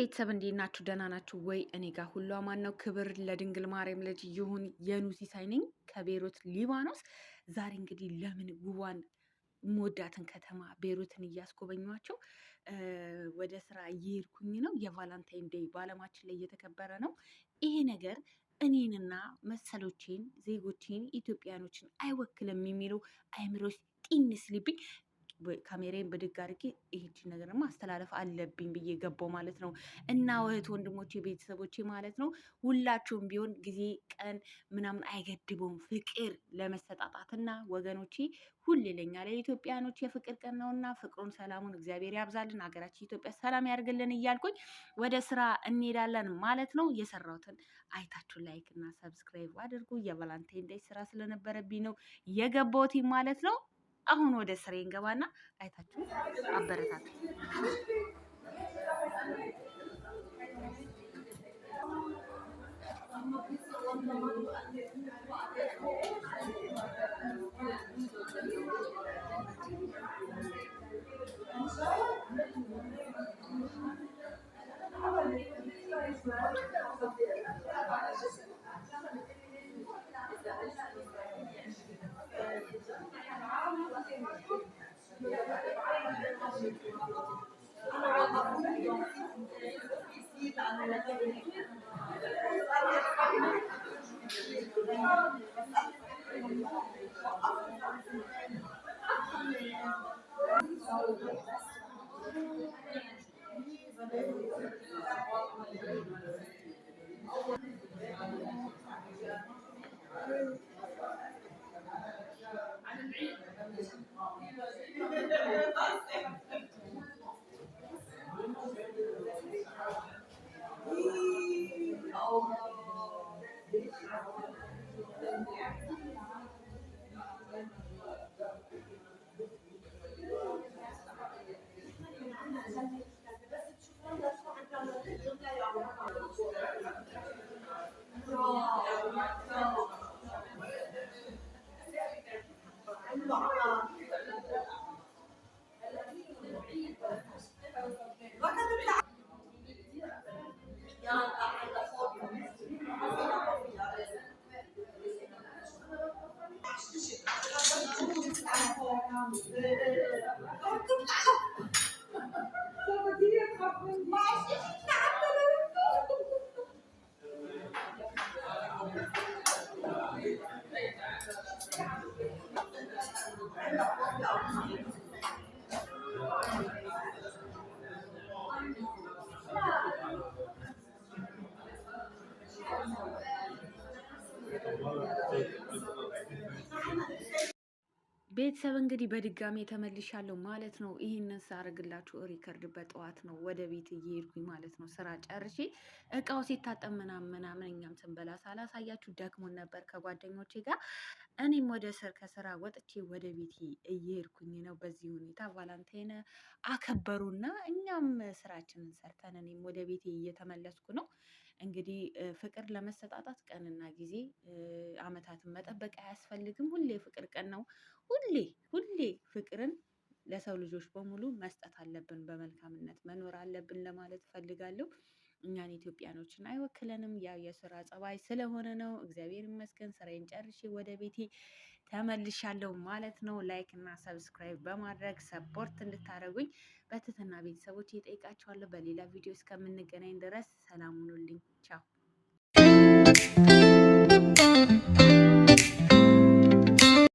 ቤተሰብ እንዴት ናችሁ? ደህና ናችሁ ወይ? እኔ ጋር ሁሉ አማን ነው። ክብር ለድንግል ማርያም ልጅ ይሁን። የኑሲ ሳይነኝ ከቤሩት ሊባኖስ። ዛሬ እንግዲህ ለምን ውቧን የምወዳትን ከተማ ቤሩትን እያስጎበኟቸው ወደ ስራ እየሄድኩኝ ነው። የቫላንታይን ዴይ በዓለማችን ላይ እየተከበረ ነው። ይሄ ነገር እኔንና መሰሎቼን ዜጎቼን ኢትዮጵያኖችን አይወክልም የሚሉ አይምሮች ጢን ስሊብኝ ካሜራዬን ብድግ አድርጌ ይህቺ ነገር ማስተላለፍ አለብኝ ብዬ ገባው ማለት ነው። እና እህት ወንድሞቼ፣ ቤተሰቦቼ ማለት ነው ሁላችሁም ቢሆን ጊዜ ቀን ምናምን አይገድበውም ፍቅር ለመሰጣጣትና ወገኖቼ ሁሌ ለኛ ለኢትዮጵያኖች የፍቅር ቀን ነውና ፍቅሩን ሰላሙን እግዚአብሔር ያብዛልን፣ ሀገራችን ኢትዮጵያ ሰላም ያርግልን እያልኩኝ ወደ ስራ እንሄዳለን ማለት ነው። የሰራሁትን አይታችሁ ላይክ እና ሰብስክራይብ አድርጉ። የቫላንታይን ዴይ ስራ ስለነበረብኝ ነው የገባሁት ማለት ነው። አሁን ወደ ስራ እንገባና አይታችሁ አበረታቱ። ቤተሰብ እንግዲህ በድጋሚ ተመልሻለሁ ማለት ነው። ይህንን ሳረግላችሁ ሪከርድ በጠዋት ነው ወደ ቤት እየሄድኩኝ ማለት ነው። ስራ ጨርሼ እቃው ሲታጠብ ምናምን እኛም ስንበላ ሳላሳያችሁ ደክሞን ነበር ከጓደኞቼ ጋር። እኔም ከስራ ወጥቼ ወደ ቤቴ እየሄድኩኝ ነው። በዚህ ሁኔታ ቫላንታይን አከበሩና እኛም ስራችንን ሰርተን እኔም ወደ ቤቴ እየተመለስኩ ነው። እንግዲህ ፍቅር ለመሰጣጣት ቀንና ጊዜ አመታትን መጠበቅ አያስፈልግም። ሁሌ ፍቅር ቀን ነው። ሁሌ ፍቅርን ለሰው ልጆች በሙሉ መስጠት አለብን፣ በመልካምነት መኖር አለብን ለማለት እፈልጋለሁ። እኛን ኢትዮጵያኖችን አይወክለንም። ያው የስራ ጸባይ ስለሆነ ነው። እግዚአብሔር ይመስገን ስራዬን ጨርሼ ወደ ቤቴ ተመልሻለሁ ማለት ነው። ላይክ እና ሰብስክራይብ በማድረግ ሰፖርት እንድታደርጉኝ በትህትና ቤተሰቦች ይጠይቃችኋለሁ። በሌላ ቪዲዮ እስከምንገናኝ ድረስ ሰላም ሁኑልኝ። ቻው